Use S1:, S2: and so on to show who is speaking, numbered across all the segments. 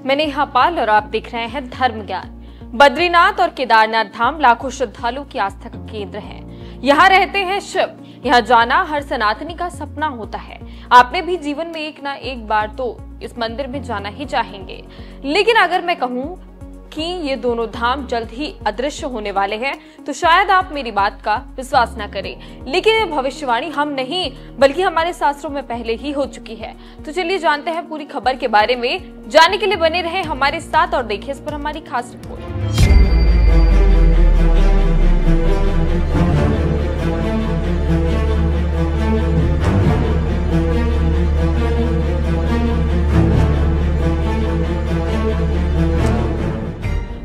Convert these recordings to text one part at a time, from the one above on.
S1: मैं नेहा पाल और आप देख रहे हैं धर्म ज्ञान। बद्रीनाथ और केदारनाथ धाम लाखों श्रद्धालुओं की आस्था का केंद्र है। यहाँ रहते हैं शिव। यहाँ जाना हर सनातनी का सपना होता है। आपने भी जीवन में एक ना एक बार तो इस मंदिर में जाना ही चाहेंगे। लेकिन अगर मैं कहूँ कि ये दोनों धाम जल्द ही अदृश्य होने वाले हैं तो शायद आप मेरी बात का विश्वास न करें, लेकिन ये भविष्यवाणी हम नहीं बल्कि हमारे शास्त्रों में पहले ही हो चुकी है। तो चलिए जानते हैं पूरी खबर के बारे में। जानने के लिए बने रहे हमारे साथ और देखिए इस पर हमारी खास रिपोर्ट।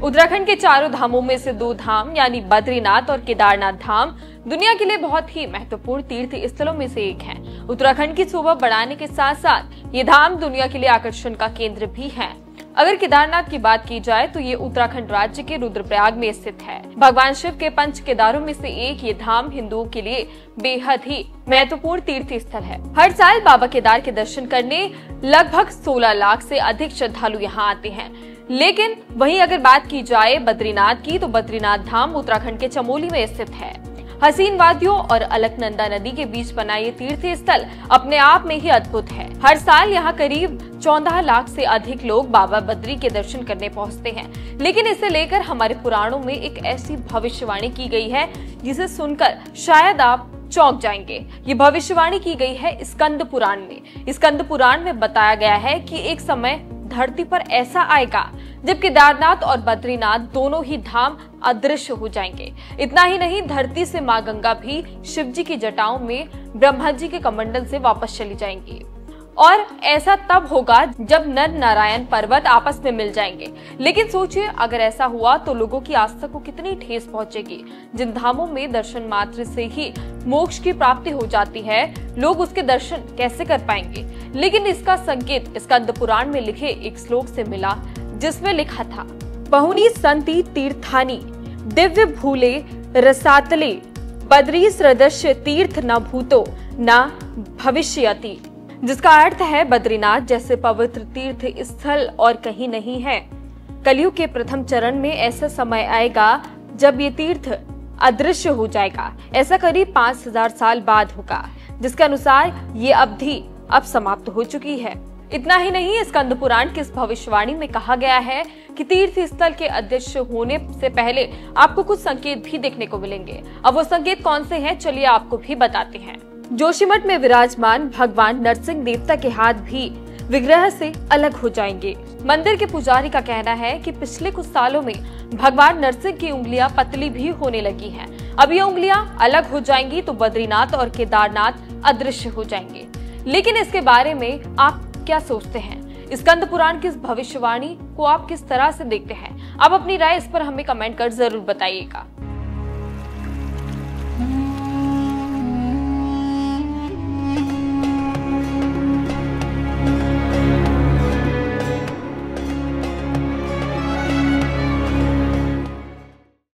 S1: उत्तराखंड के चारों धामों में से दो धाम यानी बद्रीनाथ और केदारनाथ धाम दुनिया के लिए बहुत ही महत्वपूर्ण तीर्थ स्थलों में से एक है। उत्तराखंड की शोभा बढ़ाने के साथ साथ ये धाम दुनिया के लिए आकर्षण का केंद्र भी है। अगर केदारनाथ की बात की जाए तो ये उत्तराखंड राज्य के रुद्रप्रयाग में स्थित है। भगवान शिव के पंच केदारों में से एक ये धाम हिंदुओं के लिए बेहद ही महत्वपूर्ण तीर्थ स्थल है। हर साल बाबा केदार के दर्शन करने लगभग 16 लाख से अधिक श्रद्धालु यहाँ आते हैं। लेकिन वहीं अगर बात की जाए बद्रीनाथ की तो बद्रीनाथ धाम उत्तराखंड के चमोली में स्थित है। हसीन वादियों और अलकनंदा नदी के बीच बना ये तीर्थ स्थल अपने आप में ही अद्भुत है। हर साल यहाँ करीब 14 लाख से अधिक लोग बाबा बद्री के दर्शन करने पहुँचते हैं। लेकिन इसे लेकर हमारे पुराणों में एक ऐसी भविष्यवाणी की गई है जिसे सुनकर शायद आप चौंक जाएंगे। ये भविष्यवाणी की गई है स्कंद पुराण में। स्कंद पुराण में बताया गया है कि एक समय धरती पर ऐसा आएगा जब केदारनाथ और बद्रीनाथ दोनों ही धाम अदृश्य हो जाएंगे। इतना ही नहीं, धरती से मां गंगा भी शिव जी की जटाओं में ब्रह्मा जी के कमंडल से वापस चली जाएंगी। और ऐसा तब होगा जब नर नारायण पर्वत आपस में मिल जाएंगे। लेकिन सोचिए अगर ऐसा हुआ तो लोगों की आस्था को कितनी ठेस पहुंचेगी। जिन धामों में दर्शन मात्र से ही मोक्ष की प्राप्ति हो जाती है, लोग उसके दर्शन कैसे कर पाएंगे। लेकिन इसका संकेत स्कंद पुराण में लिखे एक श्लोक से मिला जिसमें लिखा था, बहुनी संति तीर्थानि दिव्य भूले रसातले बद्री सदृश्य तीर्थ न भूतो न भविष्यति। जिसका अर्थ है बद्रीनाथ जैसे पवित्र तीर्थ स्थल और कहीं नहीं है। कलयुग के प्रथम चरण में ऐसा समय आएगा जब ये तीर्थ अदृश्य हो जाएगा। ऐसा करीब 5000 साल बाद होगा, जिसके अनुसार ये अवधि अब समाप्त हो चुकी है। इतना ही नहीं, स्कंद पुराण की इस भविष्यवाणी में कहा गया है कि तीर्थ स्थल के अदृश्य होने से पहले आपको कुछ संकेत भी देखने को मिलेंगे। अब वो संकेत कौन से हैं, चलिए आपको भी बताते हैं। जोशीमठ में विराजमान भगवान नरसिंह देवता के हाथ भी विग्रह से अलग हो जाएंगे। मंदिर के पुजारी का कहना है कि पिछले कुछ सालों में भगवान नरसिंह की उंगलियां पतली भी होने लगी हैं। अब ये उंगलियां अलग हो जाएंगी तो बद्रीनाथ और केदारनाथ अदृश्य हो जाएंगे। लेकिन इसके बारे में आप क्या सोचते हैं? स्कंद पुराण की इस भविष्यवाणी को आप किस तरह से देखते हैं? आप अपनी राय इस पर हमें कमेंट कर जरूर बताइएगा।